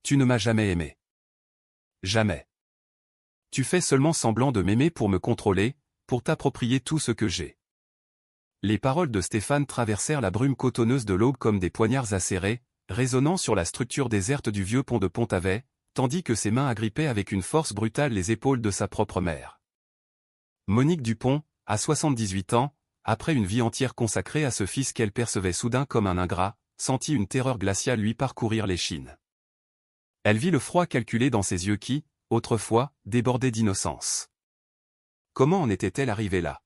Tu ne m'as jamais aimé. Jamais. Tu fais seulement semblant de m'aimer pour me contrôler, pour t'approprier tout ce que j'ai. Les paroles de Stéphane traversèrent la brume cotonneuse de l'aube comme des poignards acérés, résonnant sur la structure déserte du vieux pont de Pont-Avet, tandis que ses mains agrippaient avec une force brutale les épaules de sa propre mère. Monique Dupont, à 78 ans, après une vie entière consacrée à ce fils qu'elle percevait soudain comme un ingrat, sentit une terreur glaciale lui parcourir l'échine. Elle vit le froid calculé dans ses yeux qui, autrefois, débordaient d'innocence. Comment en était-elle arrivée là?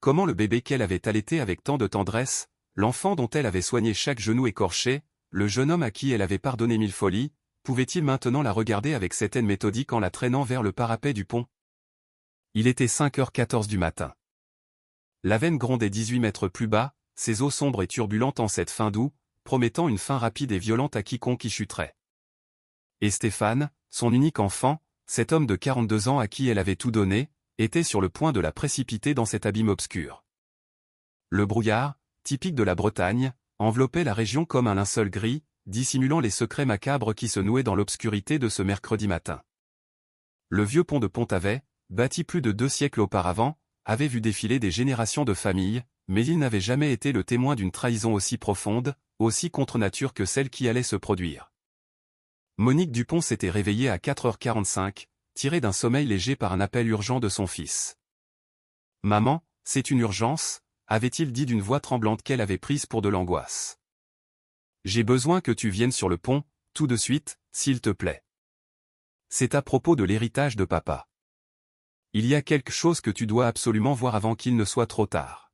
Comment le bébé qu'elle avait allaité avec tant de tendresse, l'enfant dont elle avait soigné chaque genou écorché, le jeune homme à qui elle avait pardonné 1000 folies, pouvait-il maintenant la regarder avec cette haine méthodique en la traînant vers le parapet du pont? Il était 5h14 du matin. La Veine grondait 18 mètres plus bas, ses eaux sombres et turbulentes en cette fin d'août, promettant une fin rapide et violente à quiconque y chuterait. Et Stéphane, son unique enfant, cet homme de 42 ans à qui elle avait tout donné, était sur le point de la précipiter dans cet abîme obscur. Le brouillard, typique de la Bretagne, enveloppait la région comme un linceul gris, dissimulant les secrets macabres qui se nouaient dans l'obscurité de ce mercredi matin. Le vieux pont de Pont-Avet, bâti plus de 2 siècles auparavant, avait vu défiler des générations de familles, mais il n'avait jamais été le témoin d'une trahison aussi profonde, aussi contre nature que celle qui allait se produire. Monique Dupont s'était réveillée à 4h45, tirée d'un sommeil léger par un appel urgent de son fils. « Maman, c'est une urgence ?» avait-il dit d'une voix tremblante qu'elle avait prise pour de l'angoisse. « J'ai besoin que tu viennes sur le pont, tout de suite, s'il te plaît. C'est à propos de l'héritage de papa. Il y a quelque chose que tu dois absolument voir avant qu'il ne soit trop tard. »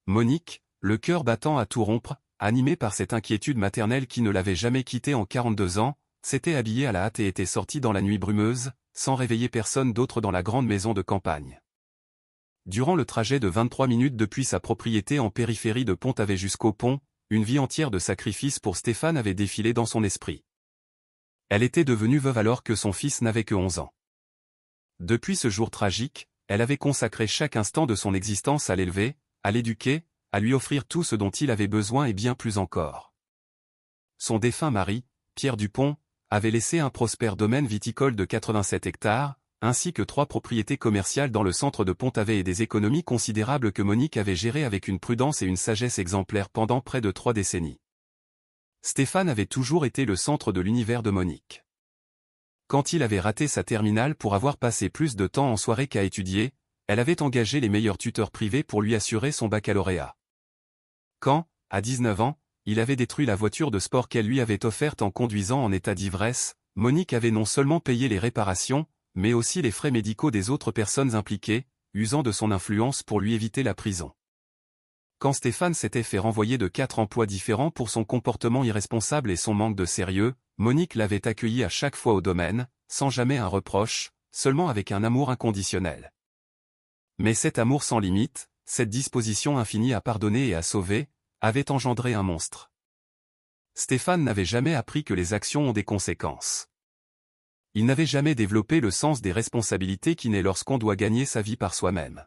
Monique, le cœur battant à tout rompre, animée par cette inquiétude maternelle qui ne l'avait jamais quittée en 42 ans, s'était habillée à la hâte et était sortie dans la nuit brumeuse, sans réveiller personne d'autre dans la grande maison de campagne. Durant le trajet de 23 minutes depuis sa propriété en périphérie de Pont-Avet jusqu'au pont, une vie entière de sacrifices pour Stéphane avait défilé dans son esprit. Elle était devenue veuve alors que son fils n'avait que 11 ans. Depuis ce jour tragique, elle avait consacré chaque instant de son existence à l'élever, à l'éduquer, à lui offrir tout ce dont il avait besoin et bien plus encore. Son défunt mari, Pierre Dupont, avait laissé un prospère domaine viticole de 87 hectares, ainsi que 3 propriétés commerciales dans le centre de Pont-Avet et des économies considérables que Monique avait gérées avec une prudence et une sagesse exemplaires pendant près de 3 décennies. Stéphane avait toujours été le centre de l'univers de Monique. Quand il avait raté sa terminale pour avoir passé plus de temps en soirée qu'à étudier, elle avait engagé les meilleurs tuteurs privés pour lui assurer son baccalauréat. Quand, à 19 ans, il avait détruit la voiture de sport qu'elle lui avait offerte en conduisant en état d'ivresse, Monique avait non seulement payé les réparations, mais aussi les frais médicaux des autres personnes impliquées, usant de son influence pour lui éviter la prison. Quand Stéphane s'était fait renvoyer de 4 emplois différents pour son comportement irresponsable et son manque de sérieux, Monique l'avait accueilli à chaque fois au domaine, sans jamais un reproche, seulement avec un amour inconditionnel. Mais cet amour sans limite, cette disposition infinie à pardonner et à sauver, avait engendré un monstre. Stéphane n'avait jamais appris que les actions ont des conséquences. Il n'avait jamais développé le sens des responsabilités qui naît lorsqu'on doit gagner sa vie par soi-même.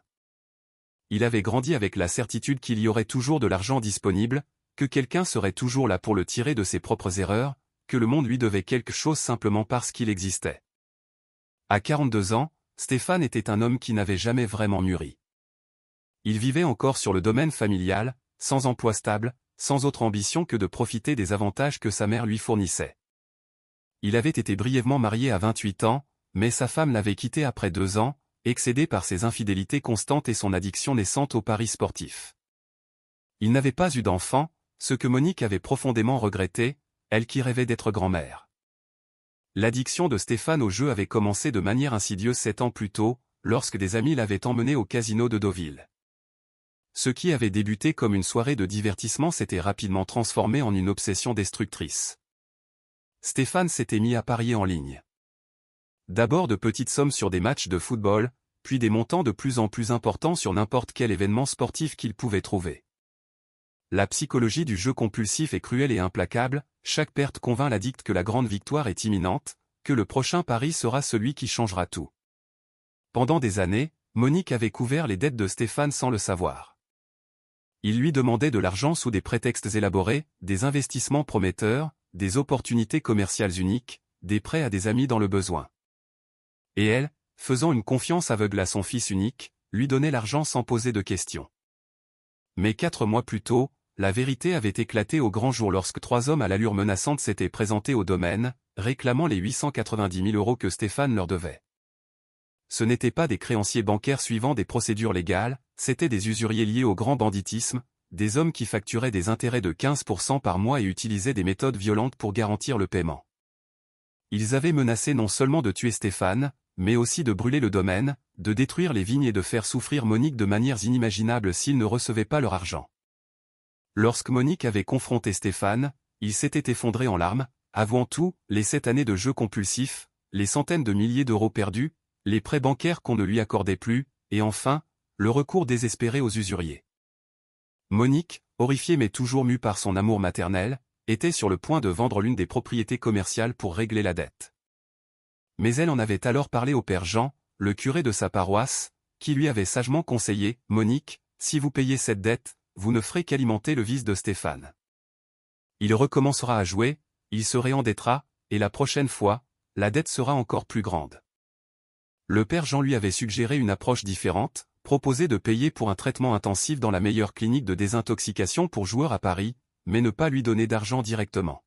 Il avait grandi avec la certitude qu'il y aurait toujours de l'argent disponible, que quelqu'un serait toujours là pour le tirer de ses propres erreurs, que le monde lui devait quelque chose simplement parce qu'il existait. À 42 ans, Stéphane était un homme qui n'avait jamais vraiment mûri. Il vivait encore sur le domaine familial, sans emploi stable, sans autre ambition que de profiter des avantages que sa mère lui fournissait. Il avait été brièvement marié à 28 ans, mais sa femme l'avait quitté après 2 ans, excédé par ses infidélités constantes et son addiction naissante aux paris sportifs. Il n'avait pas eu d'enfant, ce que Monique avait profondément regretté, elle qui rêvait d'être grand-mère. L'addiction de Stéphane au jeu avait commencé de manière insidieuse 7 ans plus tôt, lorsque des amis l'avaient emmené au casino de Deauville. Ce qui avait débuté comme une soirée de divertissement s'était rapidement transformé en une obsession destructrice. Stéphane s'était mis à parier en ligne. D'abord de petites sommes sur des matchs de football, puis des montants de plus en plus importants sur n'importe quel événement sportif qu'il pouvait trouver. La psychologie du jeu compulsif est cruelle et implacable, chaque perte convainc l'addict que la grande victoire est imminente, que le prochain pari sera celui qui changera tout. Pendant des années, Monique avait couvert les dettes de Stéphane sans le savoir. Il lui demandait de l'argent sous des prétextes élaborés, des investissements prometteurs, des opportunités commerciales uniques, des prêts à des amis dans le besoin. Et elle, faisant une confiance aveugle à son fils unique, lui donnait l'argent sans poser de questions. Mais 4 mois plus tôt, la vérité avait éclaté au grand jour lorsque 3 hommes à l'allure menaçante s'étaient présentés au domaine, réclamant les 890 000 € que Stéphane leur devait. Ce n'étaient pas des créanciers bancaires suivant des procédures légales, c'étaient des usuriers liés au grand banditisme, des hommes qui facturaient des intérêts de 15% par mois et utilisaient des méthodes violentes pour garantir le paiement. Ils avaient menacé non seulement de tuer Stéphane, mais aussi de brûler le domaine, de détruire les vignes et de faire souffrir Monique de manières inimaginables s'ils ne recevaient pas leur argent. Lorsque Monique avait confronté Stéphane, il s'était effondré en larmes, avouant tout, les 7 années de jeux compulsifs, les centaines de milliers d'euros perdus, les prêts bancaires qu'on ne lui accordait plus, et enfin, le recours désespéré aux usuriers. Monique, horrifiée mais toujours mue par son amour maternel, était sur le point de vendre l'une des propriétés commerciales pour régler la dette. Mais elle en avait alors parlé au père Jean, le curé de sa paroisse, qui lui avait sagement conseillé « Monique, si vous payez cette dette, vous ne ferez qu'alimenter le vice de Stéphane. Il recommencera à jouer, il se réendettera, et la prochaine fois, la dette sera encore plus grande. » Le père Jean lui avait suggéré une approche différente, proposé de payer pour un traitement intensif dans la meilleure clinique de désintoxication pour joueurs à Paris, mais ne pas lui donner d'argent directement.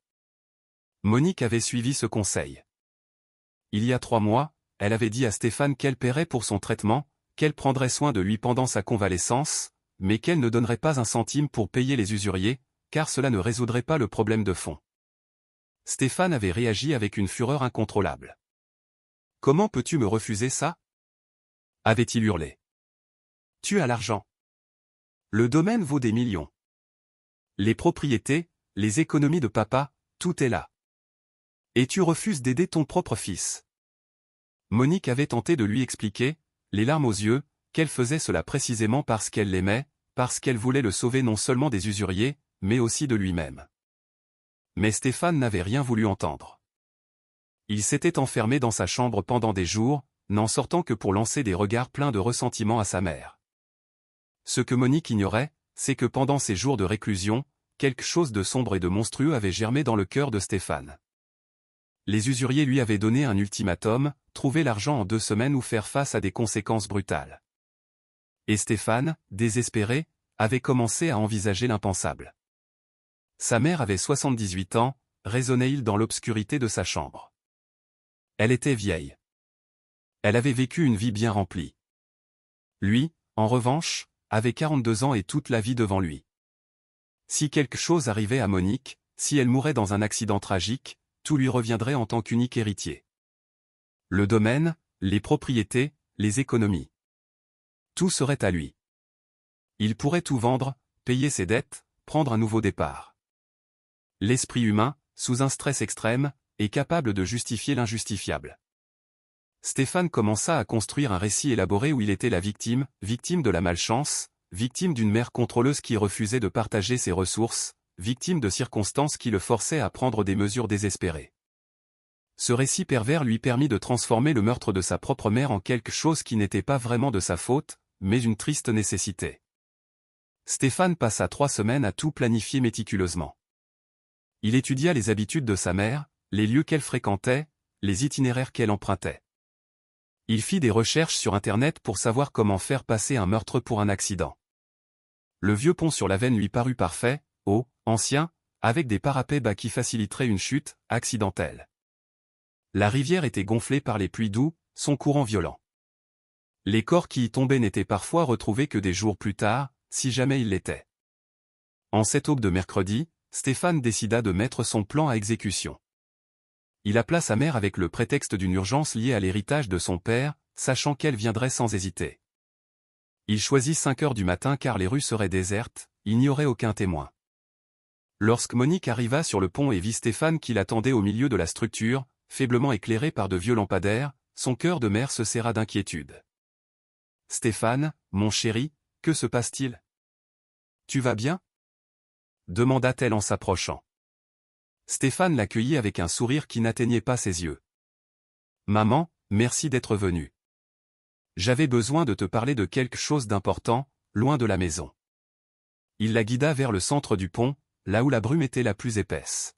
Monique avait suivi ce conseil. Il y a 3 mois, elle avait dit à Stéphane qu'elle paierait pour son traitement, qu'elle prendrait soin de lui pendant sa convalescence, mais qu'elle ne donnerait pas un centime pour payer les usuriers, car cela ne résoudrait pas le problème de fond. Stéphane avait réagi avec une fureur incontrôlable. « Comment peux-tu me refuser ça ?» avait-il hurlé. « Tu as l'argent. Le domaine vaut des millions. Les propriétés, les économies de papa, tout est là. Et tu refuses d'aider ton propre fils. » Monique avait tenté de lui expliquer, les larmes aux yeux, qu'elle faisait cela précisément parce qu'elle l'aimait, parce qu'elle voulait le sauver non seulement des usuriers, mais aussi de lui-même. Mais Stéphane n'avait rien voulu entendre. Il s'était enfermé dans sa chambre pendant des jours, n'en sortant que pour lancer des regards pleins de ressentiment à sa mère. Ce que Monique ignorait, c'est que pendant ces jours de réclusion, quelque chose de sombre et de monstrueux avait germé dans le cœur de Stéphane. Les usuriers lui avaient donné un ultimatum, trouver l'argent en 2 semaines ou faire face à des conséquences brutales. Et Stéphane, désespéré, avait commencé à envisager l'impensable. Sa mère avait 78 ans, raisonnait-il dans l'obscurité de sa chambre. Elle était vieille. Elle avait vécu une vie bien remplie. Lui, en revanche, avait 42 ans et toute la vie devant lui. Si quelque chose arrivait à Monique, si elle mourait dans un accident tragique, tout lui reviendrait en tant qu'unique héritier. Le domaine, les propriétés, les économies. Tout serait à lui. Il pourrait tout vendre, payer ses dettes, prendre un nouveau départ. L'esprit humain, sous un stress extrême, est capable de justifier l'injustifiable. Stéphane commença à construire un récit élaboré où il était la victime, victime de la malchance, victime d'une mère contrôleuse qui refusait de partager ses ressources, victime de circonstances qui le forçaient à prendre des mesures désespérées. Ce récit pervers lui permit de transformer le meurtre de sa propre mère en quelque chose qui n'était pas vraiment de sa faute, mais une triste nécessité. Stéphane passa 3 semaines à tout planifier méticuleusement. Il étudia les habitudes de sa mère, les lieux qu'elle fréquentait, les itinéraires qu'elle empruntait. Il fit des recherches sur Internet pour savoir comment faire passer un meurtre pour un accident. Le vieux pont sur la Veine lui parut parfait, haut, ancien, avec des parapets bas qui faciliteraient une chute accidentelle. La rivière était gonflée par les pluies doux, son courant violent. Les corps qui y tombaient n'étaient parfois retrouvés que des jours plus tard, si jamais ils l'étaient. En cette aube de mercredi, Stéphane décida de mettre son plan à exécution. Il appela sa mère avec le prétexte d'une urgence liée à l'héritage de son père, sachant qu'elle viendrait sans hésiter. Il choisit 5 heures du matin car les rues seraient désertes, il n'y aurait aucun témoin. Lorsque Monique arriva sur le pont et vit Stéphane qui l'attendait au milieu de la structure, faiblement éclairé par de vieux lampadaires, son cœur de mère se serra d'inquiétude. « Stéphane, mon chéri, que se passe-t-il? Tu vas bien ?» demanda-t-elle en s'approchant. Stéphane l'accueillit avec un sourire qui n'atteignait pas ses yeux. « Maman, merci d'être venue. J'avais besoin de te parler de quelque chose d'important, loin de la maison. » Il la guida vers le centre du pont, là où la brume était la plus épaisse.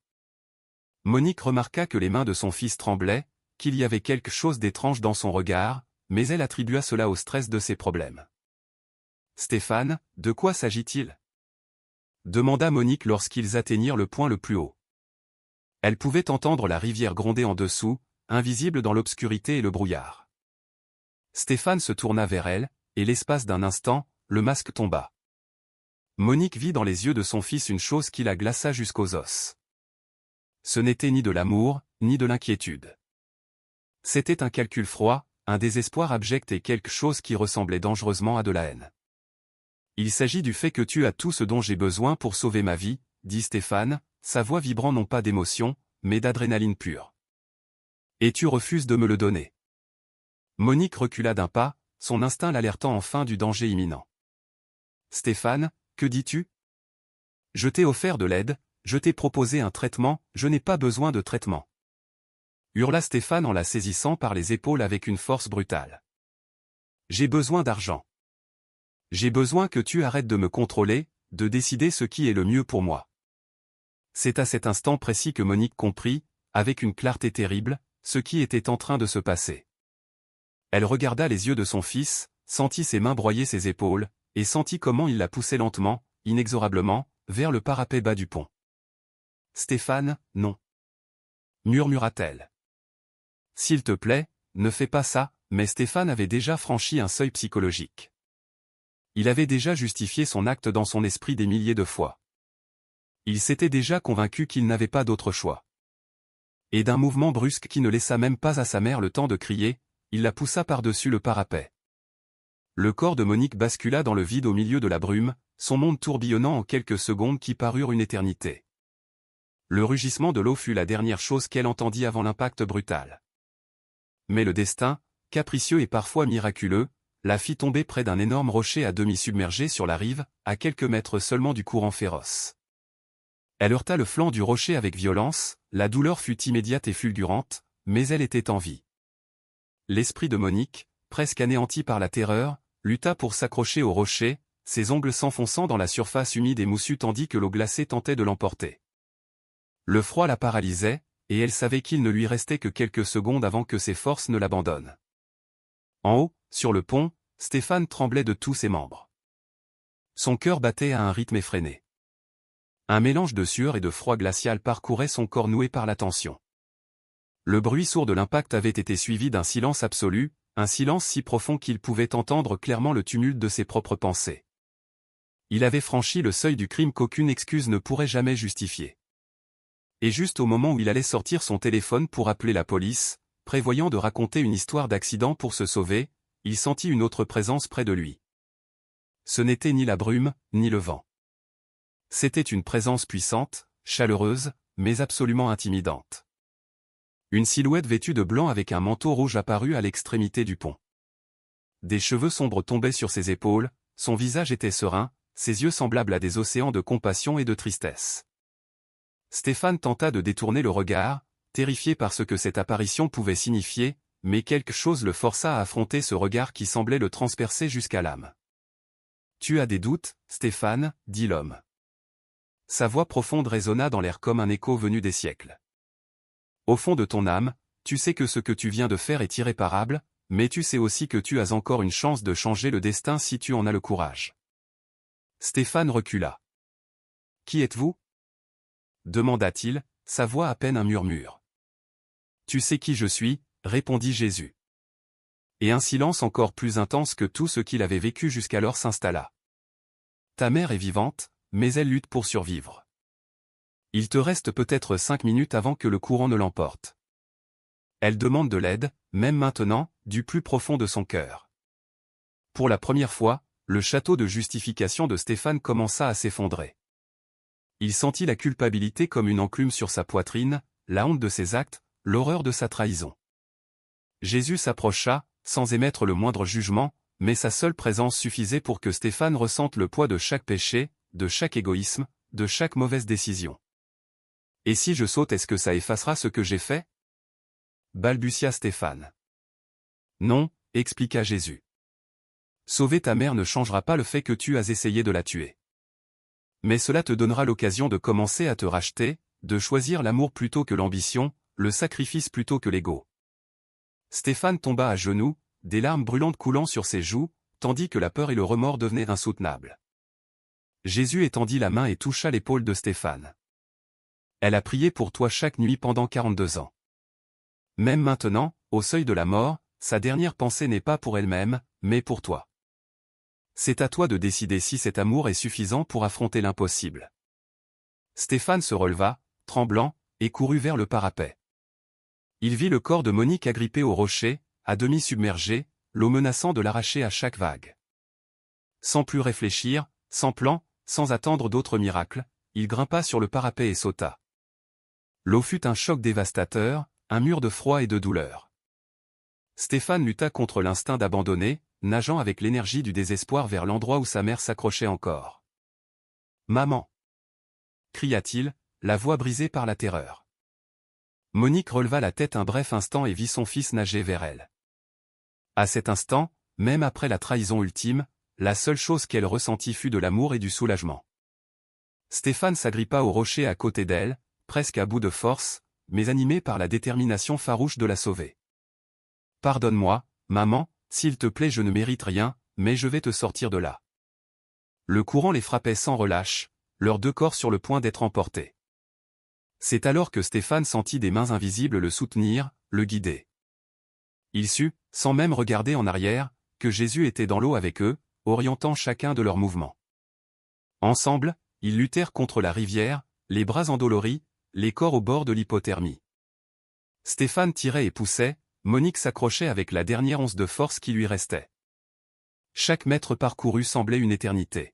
Monique remarqua que les mains de son fils tremblaient, qu'il y avait quelque chose d'étrange dans son regard, mais elle attribua cela au stress de ses problèmes. « Stéphane, de quoi s'agit-il » demanda Monique lorsqu'ils atteignirent le point le plus haut. Elle pouvait entendre la rivière gronder en dessous, invisible dans l'obscurité et le brouillard. Stéphane se tourna vers elle, et l'espace d'un instant, le masque tomba. Monique vit dans les yeux de son fils une chose qui la glaça jusqu'aux os. Ce n'était ni de l'amour, ni de l'inquiétude. C'était un calcul froid, un désespoir abject et quelque chose qui ressemblait dangereusement à de la haine. « Il s'agit du fait que tu as tout ce dont j'ai besoin pour sauver ma vie, » dit Stéphane, sa voix vibrant non pas d'émotion, mais d'adrénaline pure. « Et tu refuses de me le donner. » Monique recula d'un pas, son instinct l'alertant enfin du danger imminent. « Stéphane, que dis-tu ? Je t'ai offert de l'aide, je t'ai proposé un traitement, je n'ai pas besoin de traitement. » Hurla Stéphane en la saisissant par les épaules avec une force brutale. « J'ai besoin d'argent. J'ai besoin que tu arrêtes de me contrôler, de décider ce qui est le mieux pour moi. » C'est à cet instant précis que Monique comprit, avec une clarté terrible, ce qui était en train de se passer. Elle regarda les yeux de son fils, sentit ses mains broyer ses épaules, et sentit comment il la poussait lentement, inexorablement, vers le parapet bas du pont. « Stéphane, non. » murmura-t-elle. « S'il te plaît, ne fais pas ça. » Mais Stéphane avait déjà franchi un seuil psychologique. Il avait déjà justifié son acte dans son esprit des milliers de fois. Il s'était déjà convaincu qu'il n'avait pas d'autre choix. Et d'un mouvement brusque qui ne laissa même pas à sa mère le temps de crier, il la poussa par-dessus le parapet. Le corps de Monique bascula dans le vide au milieu de la brume, son monde tourbillonnant en quelques secondes qui parurent une éternité. Le rugissement de l'eau fut la dernière chose qu'elle entendit avant l'impact brutal. Mais le destin, capricieux et parfois miraculeux, la fit tomber près d'un énorme rocher à demi submergé sur la rive, à quelques mètres seulement du courant féroce. Elle heurta le flanc du rocher avec violence, la douleur fut immédiate et fulgurante, mais elle était en vie. L'esprit de Monique, presque anéanti par la terreur, lutta pour s'accrocher au rocher, ses ongles s'enfonçant dans la surface humide et moussue tandis que l'eau glacée tentait de l'emporter. Le froid la paralysait, et elle savait qu'il ne lui restait que quelques secondes avant que ses forces ne l'abandonnent. En haut, sur le pont, Stéphane tremblait de tous ses membres. Son cœur battait à un rythme effréné. Un mélange de sueur et de froid glacial parcourait son corps noué par la tension. Le bruit sourd de l'impact avait été suivi d'un silence absolu, un silence si profond qu'il pouvait entendre clairement le tumulte de ses propres pensées. Il avait franchi le seuil du crime qu'aucune excuse ne pourrait jamais justifier. Et juste au moment où il allait sortir son téléphone pour appeler la police, prévoyant de raconter une histoire d'accident pour se sauver, il sentit une autre présence près de lui. Ce n'était ni la brume, ni le vent. C'était une présence puissante, chaleureuse, mais absolument intimidante. Une silhouette vêtue de blanc avec un manteau rouge apparut à l'extrémité du pont. Des cheveux sombres tombaient sur ses épaules, son visage était serein, ses yeux semblables à des océans de compassion et de tristesse. Stéphane tenta de détourner le regard, terrifié par ce que cette apparition pouvait signifier, mais quelque chose le força à affronter ce regard qui semblait le transpercer jusqu'à l'âme. « Tu as des doutes, Stéphane » dit l'homme. Sa voix profonde résonna dans l'air comme un écho venu des siècles. « Au fond de ton âme, tu sais que ce que tu viens de faire est irréparable, mais tu sais aussi que tu as encore une chance de changer le destin si tu en as le courage. » Stéphane recula. « Qui êtes-vous ? » demanda-t-il, sa voix à peine un murmure. « Tu sais qui je suis, » répondit Jésus. Et un silence encore plus intense que tout ce qu'il avait vécu jusqu'alors s'installa. « Ta mère est vivante, mais elle lutte pour survivre. Il te reste peut-être 5 minutes avant que le courant ne l'emporte. Elle demande de l'aide, même maintenant, du plus profond de son cœur. » Pour la première fois, le château de justification de Stéphane commença à s'effondrer. Il sentit la culpabilité comme une enclume sur sa poitrine, la honte de ses actes, l'horreur de sa trahison. Jésus s'approcha, sans émettre le moindre jugement, mais sa seule présence suffisait pour que Stéphane ressente le poids de chaque péché, de chaque égoïsme, de chaque mauvaise décision. « Et si je saute, est-ce que ça effacera ce que j'ai fait » balbutia Stéphane. « Non, » expliqua Jésus. « Sauver ta mère ne changera pas le fait que tu as essayé de la tuer. Mais cela te donnera l'occasion de commencer à te racheter, de choisir l'amour plutôt que l'ambition, le sacrifice plutôt que l'ego. Stéphane tomba à genoux, des larmes brûlantes coulant sur ses joues, tandis que la peur et le remords devenaient insoutenables. Jésus étendit la main et toucha l'épaule de Stéphane. Elle a prié pour toi chaque nuit pendant 42 ans. Même maintenant, au seuil de la mort, sa dernière pensée n'est pas pour elle-même, mais pour toi. C'est à toi de décider si cet amour est suffisant pour affronter l'impossible. Stéphane se releva, tremblant, et courut vers le parapet. Il vit le corps de Monique agrippé au rocher, à demi submergé, l'eau menaçant de l'arracher à chaque vague. Sans plus réfléchir, sans plan, sans attendre d'autres miracles, il grimpa sur le parapet et sauta. L'eau fut un choc dévastateur, un mur de froid et de douleur. Stéphane lutta contre l'instinct d'abandonner, nageant avec l'énergie du désespoir vers l'endroit où sa mère s'accrochait encore. « Maman !» cria-t-il, la voix brisée par la terreur. Monique releva la tête un bref instant et vit son fils nager vers elle. À cet instant, même après la trahison ultime, la seule chose qu'elle ressentit fut de l'amour et du soulagement. Stéphane s'agrippa au rocher à côté d'elle, presque à bout de force, mais animé par la détermination farouche de la sauver. « Pardonne-moi, maman, s'il te plaît, je ne mérite rien, mais je vais te sortir de là. » Le courant les frappait sans relâche, leurs deux corps sur le point d'être emportés. C'est alors que Stéphane sentit des mains invisibles le soutenir, le guider. Il sut, sans même regarder en arrière, que Jésus était dans l'eau avec eux, orientant chacun de leurs mouvements. Ensemble, ils luttèrent contre la rivière, les bras endoloris, les corps au bord de l'hypothermie. Stéphane tirait et poussait, Monique s'accrochait avec la dernière once de force qui lui restait. Chaque mètre parcouru semblait une éternité.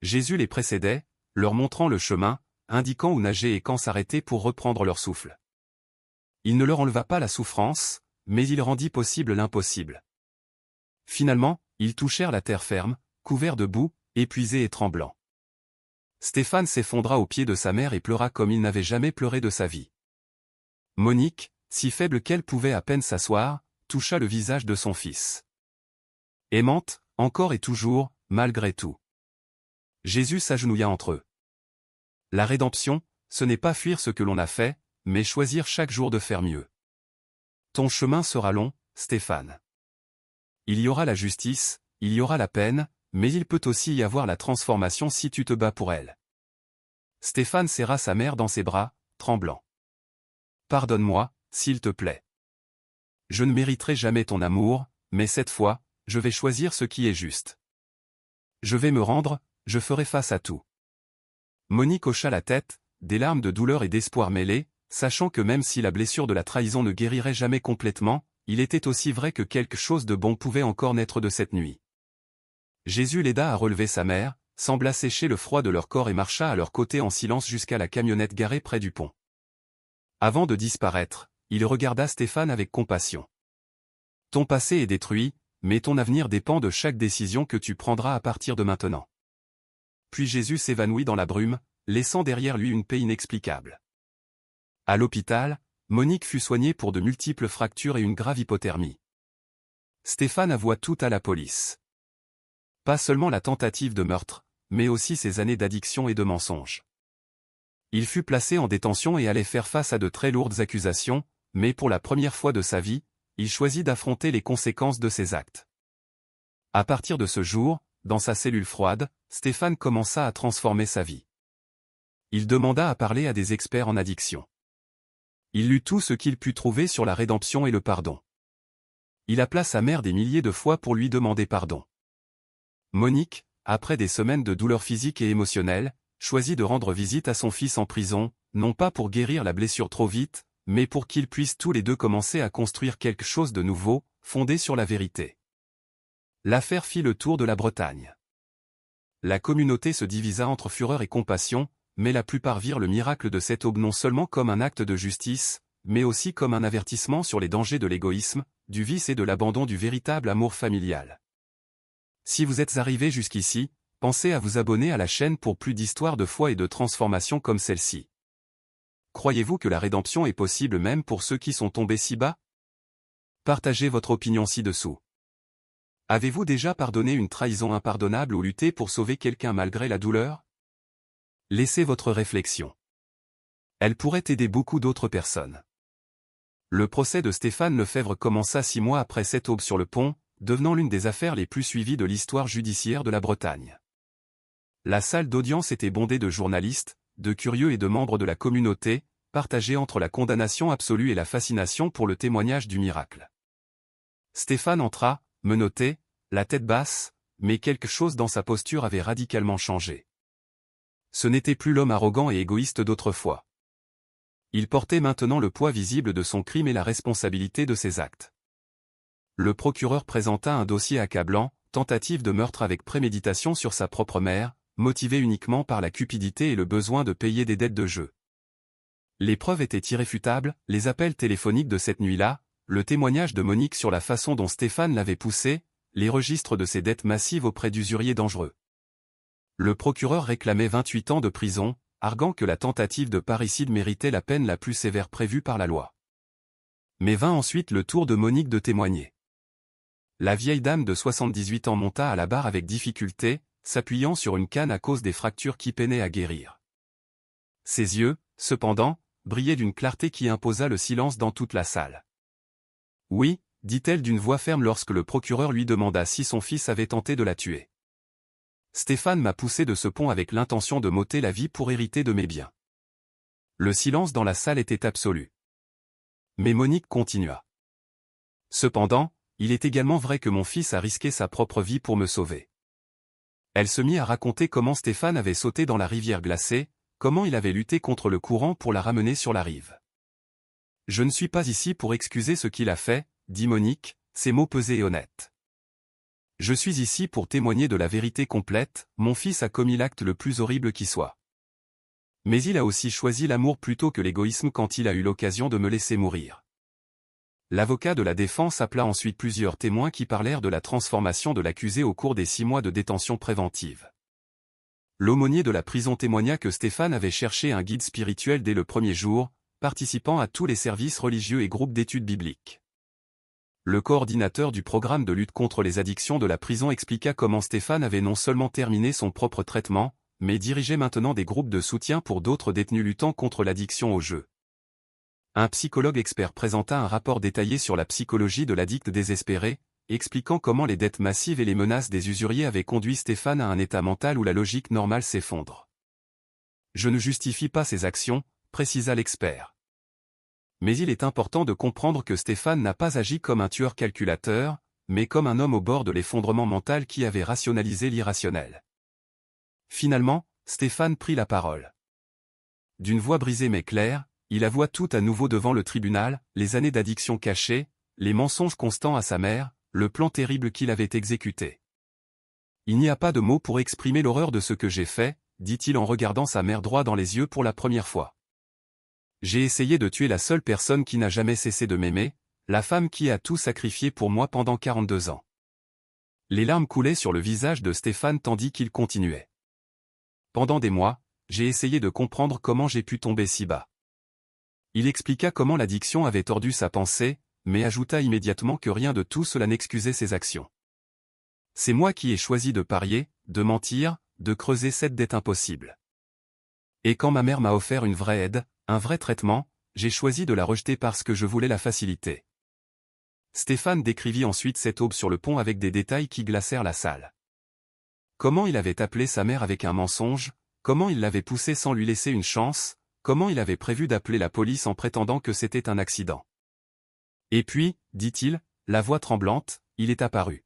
Jésus les précédait, leur montrant le chemin, indiquant où nager et quand s'arrêter pour reprendre leur souffle. Il ne leur enleva pas la souffrance, mais il rendit possible l'impossible. Finalement, ils touchèrent la terre ferme, couverts de boue, épuisés et tremblants. Stéphane s'effondra aux pieds de sa mère et pleura comme il n'avait jamais pleuré de sa vie. Monique, si faible qu'elle pouvait à peine s'asseoir, toucha le visage de son fils. Aimante, encore et toujours, malgré tout. Jésus s'agenouilla entre eux. La rédemption, ce n'est pas fuir ce que l'on a fait, mais choisir chaque jour de faire mieux. Ton chemin sera long, Stéphane. Il y aura la justice, il y aura la peine, mais il peut aussi y avoir la transformation si tu te bats pour elle. Stéphane serra sa mère dans ses bras, tremblant. Pardonne-moi, s'il te plaît. Je ne mériterai jamais ton amour, mais cette fois, je vais choisir ce qui est juste. Je vais me rendre, je ferai face à tout. Monique hocha la tête, des larmes de douleur et d'espoir mêlées, sachant que même si la blessure de la trahison ne guérirait jamais complètement, il était aussi vrai que quelque chose de bon pouvait encore naître de cette nuit. Jésus l'aida à relever sa mère, sembla sécher le froid de leur corps et marcha à leur côté en silence jusqu'à la camionnette garée près du pont. Avant de disparaître, il regarda Stéphane avec compassion. Ton passé est détruit, mais ton avenir dépend de chaque décision que tu prendras à partir de maintenant. Puis Jésus s'évanouit dans la brume, laissant derrière lui une paix inexplicable. À l'hôpital, Monique fut soignée pour de multiples fractures et une grave hypothermie. Stéphane avoua tout à la police. Pas seulement la tentative de meurtre, mais aussi ses années d'addiction et de mensonges. Il fut placé en détention et allait faire face à de très lourdes accusations, mais pour la première fois de sa vie, il choisit d'affronter les conséquences de ses actes. À partir de ce jour, dans sa cellule froide, Stéphane commença à transformer sa vie. Il demanda à parler à des experts en addiction. Il lut tout ce qu'il put trouver sur la rédemption et le pardon. Il appela sa mère des milliers de fois pour lui demander pardon. Monique, après des semaines de douleurs physiques et émotionnelles, choisit de rendre visite à son fils en prison, non pas pour guérir la blessure trop vite, mais pour qu'ils puissent tous les deux commencer à construire quelque chose de nouveau, fondé sur la vérité. L'affaire fit le tour de la Bretagne. La communauté se divisa entre fureur et compassion, mais la plupart virent le miracle de cette aube non seulement comme un acte de justice, mais aussi comme un avertissement sur les dangers de l'égoïsme, du vice et de l'abandon du véritable amour familial. Si vous êtes arrivé jusqu'ici, pensez à vous abonner à la chaîne pour plus d'histoires de foi et de transformation comme celle-ci. Croyez-vous que la rédemption est possible même pour ceux qui sont tombés si bas? Partagez votre opinion ci-dessous. Avez-vous déjà pardonné une trahison impardonnable ou lutté pour sauver quelqu'un malgré la douleur? Laissez votre réflexion. Elle pourrait aider beaucoup d'autres personnes. Le procès de Stéphane Lefebvre commença 6 mois après cette aube sur le pont, devenant l'une des affaires les plus suivies de l'histoire judiciaire de la Bretagne. La salle d'audience était bondée de journalistes, de curieux et de membres de la communauté, partagés entre la condamnation absolue et la fascination pour le témoignage du miracle. Stéphane entra, menotté, la tête basse, mais quelque chose dans sa posture avait radicalement changé. Ce n'était plus l'homme arrogant et égoïste d'autrefois. Il portait maintenant le poids visible de son crime et la responsabilité de ses actes. Le procureur présenta un dossier accablant, tentative de meurtre avec préméditation sur sa propre mère, motivé uniquement par la cupidité et le besoin de payer des dettes de jeu. Les preuves étaient irréfutables, les appels téléphoniques de cette nuit-là, le témoignage de Monique sur la façon dont Stéphane l'avait poussé, les registres de ses dettes massives auprès d'usuriers dangereux. Le procureur réclamait 28 ans de prison, arguant que la tentative de parricide méritait la peine la plus sévère prévue par la loi. Mais vint ensuite le tour de Monique de témoigner. La vieille dame de 78 ans monta à la barre avec difficulté, s'appuyant sur une canne à cause des fractures qui peinaient à guérir. Ses yeux, cependant, brillaient d'une clarté qui imposa le silence dans toute la salle. « Oui », dit-elle d'une voix ferme lorsque le procureur lui demanda si son fils avait tenté de la tuer. Stéphane m'a poussé de ce pont avec l'intention de m'ôter la vie pour hériter de mes biens. Le silence dans la salle était absolu. Mais Monique continua. Cependant, il est également vrai que mon fils a risqué sa propre vie pour me sauver. Elle se mit à raconter comment Stéphane avait sauté dans la rivière glacée, comment il avait lutté contre le courant pour la ramener sur la rive. Je ne suis pas ici pour excuser ce qu'il a fait, dit Monique, ses mots pesés et honnêtes. Je suis ici pour témoigner de la vérité complète, mon fils a commis l'acte le plus horrible qui soit. Mais il a aussi choisi l'amour plutôt que l'égoïsme quand il a eu l'occasion de me laisser mourir. L'avocat de la défense appela ensuite plusieurs témoins qui parlèrent de la transformation de l'accusé au cours des 6 mois de détention préventive. L'aumônier de la prison témoigna que Stéphane avait cherché un guide spirituel dès le premier jour, participant à tous les services religieux et groupes d'études bibliques. Le coordinateur du programme de lutte contre les addictions de la prison expliqua comment Stéphane avait non seulement terminé son propre traitement, mais dirigeait maintenant des groupes de soutien pour d'autres détenus luttant contre l'addiction au jeu. Un psychologue expert présenta un rapport détaillé sur la psychologie de l'addict désespéré, expliquant comment les dettes massives et les menaces des usuriers avaient conduit Stéphane à un état mental où la logique normale s'effondre. Je ne justifie pas ces actions, précisa l'expert. Mais il est important de comprendre que Stéphane n'a pas agi comme un tueur calculateur, mais comme un homme au bord de l'effondrement mental qui avait rationalisé l'irrationnel. Finalement, Stéphane prit la parole. D'une voix brisée mais claire, il avoua tout à nouveau devant le tribunal, les années d'addiction cachée, les mensonges constants à sa mère, le plan terrible qu'il avait exécuté. Il n'y a pas de mots pour exprimer l'horreur de ce que j'ai fait, dit-il en regardant sa mère droit dans les yeux pour la première fois. J'ai essayé de tuer la seule personne qui n'a jamais cessé de m'aimer, la femme qui a tout sacrifié pour moi pendant 42 ans. Les larmes coulaient sur le visage de Stéphane tandis qu'il continuait. Pendant des mois, j'ai essayé de comprendre comment j'ai pu tomber si bas. Il expliqua comment l'addiction avait tordu sa pensée, mais ajouta immédiatement que rien de tout cela n'excusait ses actions. C'est moi qui ai choisi de parier, de mentir, de creuser cette dette impossible. Et quand ma mère m'a offert une vraie aide, un vrai traitement, j'ai choisi de la rejeter parce que je voulais la faciliter. Stéphane décrivit ensuite cette aube sur le pont avec des détails qui glacèrent la salle. Comment il avait appelé sa mère avec un mensonge, comment il l'avait poussée sans lui laisser une chance, comment il avait prévu d'appeler la police en prétendant que c'était un accident. Et puis, dit-il, la voix tremblante, il est apparu.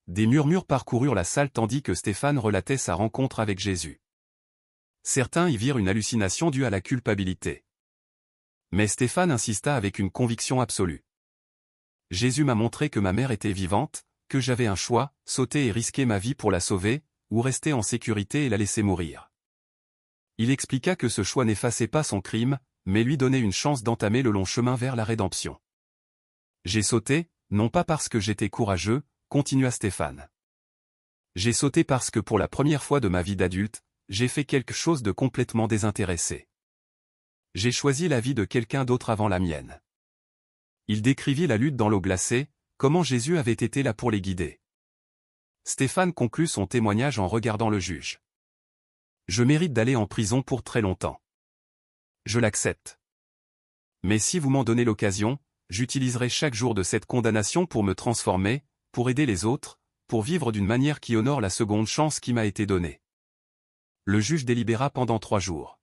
Des murmures parcoururent la salle tandis que Stéphane relatait sa rencontre avec Jésus. Certains y virent une hallucination due à la culpabilité. Mais Stéphane insista avec une conviction absolue. Jésus m'a montré que ma mère était vivante, que j'avais un choix, sauter et risquer ma vie pour la sauver, ou rester en sécurité et la laisser mourir. Il expliqua que ce choix n'effaçait pas son crime, mais lui donnait une chance d'entamer le long chemin vers la rédemption. J'ai sauté, non pas parce que j'étais courageux, continua Stéphane. J'ai sauté parce que pour la première fois de ma vie d'adulte, j'ai fait quelque chose de complètement désintéressé. J'ai choisi la vie de quelqu'un d'autre avant la mienne. Il décrivit la lutte dans l'eau glacée, comment Jésus avait été là pour les guider. Stéphane conclut son témoignage en regardant le juge. Je mérite d'aller en prison pour très longtemps. je l'accepte. Mais si vous m'en donnez l'occasion, j'utiliserai chaque jour de cette condamnation pour me transformer, pour aider les autres, pour vivre d'une manière qui honore la seconde chance qui m'a été donnée. Le juge délibéra pendant 3 jours.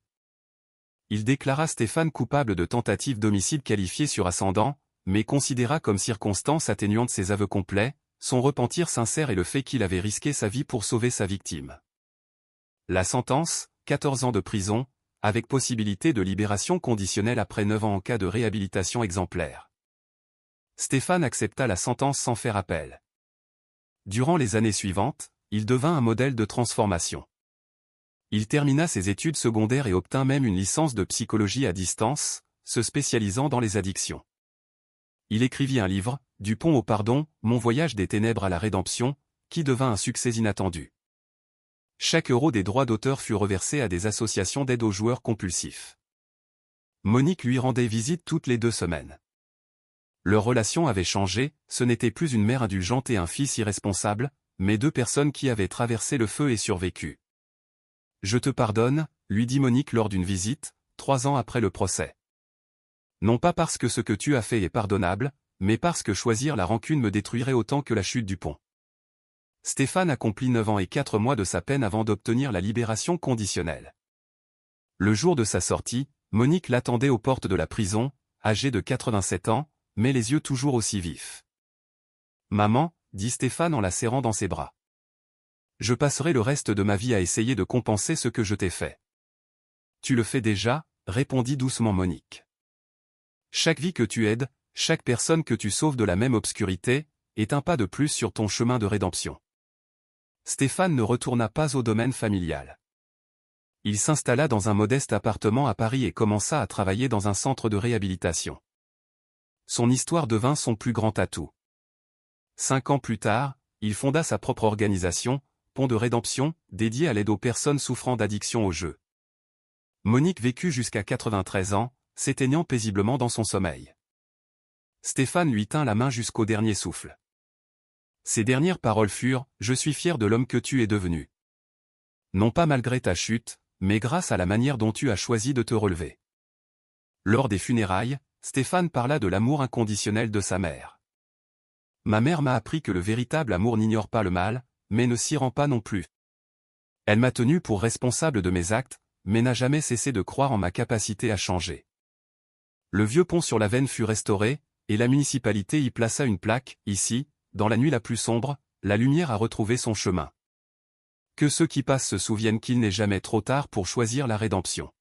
Il déclara Stéphane coupable de tentative d'homicide qualifié sur ascendant, mais considéra comme circonstance atténuante ses aveux complets, son repentir sincère et le fait qu'il avait risqué sa vie pour sauver sa victime. La sentence, 14 ans de prison, avec possibilité de libération conditionnelle après 9 ans en cas de réhabilitation exemplaire. Stéphane accepta la sentence sans faire appel. Durant les années suivantes, il devint un modèle de transformation. Il termina ses études secondaires et obtint même une licence de psychologie à distance, se spécialisant dans les addictions. Il écrivit un livre, Du pont au pardon, Mon voyage des ténèbres à la rédemption, qui devint un succès inattendu. Chaque euro des droits d'auteur fut reversé à des associations d'aide aux joueurs compulsifs. Monique lui rendait visite toutes les 2 semaines. Leur relation avait changé, ce n'était plus une mère indulgente et un fils irresponsable, mais 2 personnes qui avaient traversé le feu et survécu. « Je te pardonne », lui dit Monique lors d'une visite, 3 ans après le procès. Non pas parce que ce que tu as fait est pardonnable, mais parce que choisir la rancune me détruirait autant que la chute du pont. Stéphane accomplit 9 ans et 4 mois de sa peine avant d'obtenir la libération conditionnelle. Le jour de sa sortie, Monique l'attendait aux portes de la prison, âgée de 87 ans, mais les yeux toujours aussi vifs. « Maman », dit Stéphane en la serrant dans ses bras. « Je passerai le reste de ma vie à essayer de compenser ce que je t'ai fait. »« Tu le fais déjà », répondit doucement Monique. « Chaque vie que tu aides, chaque personne que tu sauves de la même obscurité, est un pas de plus sur ton chemin de rédemption. » Stéphane ne retourna pas au domaine familial. Il s'installa dans un modeste appartement à Paris et commença à travailler dans un centre de réhabilitation. Son histoire devint son plus grand atout. 5 ans plus tard, il fonda sa propre organisation, Pont de Rédemption, dédiée à l'aide aux personnes souffrant d'addiction au jeu. Monique vécut jusqu'à 93 ans, s'éteignant paisiblement dans son sommeil. Stéphane lui tint la main jusqu'au dernier souffle. Ses dernières paroles furent « Je suis fier de l'homme que tu es devenu. Non pas malgré ta chute, mais grâce à la manière dont tu as choisi de te relever. » Lors des funérailles, Stéphane parla de l'amour inconditionnel de sa mère. « Ma mère m'a appris que le véritable amour n'ignore pas le mal, mais ne s'y rend pas non plus. Elle m'a tenu pour responsable de mes actes, mais n'a jamais cessé de croire en ma capacité à changer. » Le vieux pont sur la Veine fut restauré, et la municipalité y plaça une plaque, ici, dans la nuit la plus sombre, la lumière a retrouvé son chemin. Que ceux qui passent se souviennent qu'il n'est jamais trop tard pour choisir la rédemption.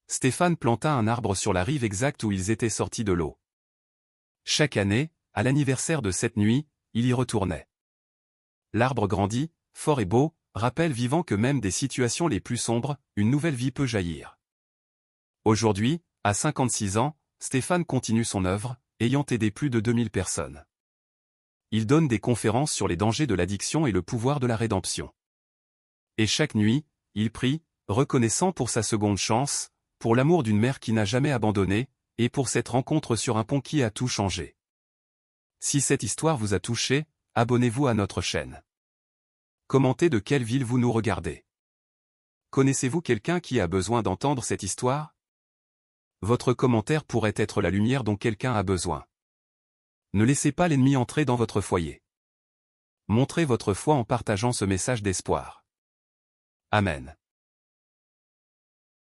Stéphane planta un arbre sur la rive exacte où ils étaient sortis de l'eau. Chaque année, à l'anniversaire de cette nuit, il y retournait. L'arbre grandit, fort et beau, rappelle vivant que même des situations les plus sombres, une nouvelle vie peut jaillir. Aujourd'hui, à 56 ans, Stéphane continue son œuvre, ayant aidé plus de 2000 personnes. Il donne des conférences sur les dangers de l'addiction et le pouvoir de la rédemption. Et chaque nuit, il prie, reconnaissant pour sa seconde chance, pour l'amour d'une mère qui n'a jamais abandonné, et pour cette rencontre sur un pont qui a tout changé. Si cette histoire vous a touché, abonnez-vous à notre chaîne. Commentez de quelle ville vous nous regardez. Connaissez-vous quelqu'un qui a besoin d'entendre cette histoire? Votre commentaire pourrait être la lumière dont quelqu'un a besoin. Ne laissez pas l'ennemi entrer dans votre foyer. Montrez votre foi en partageant ce message d'espoir. Amen.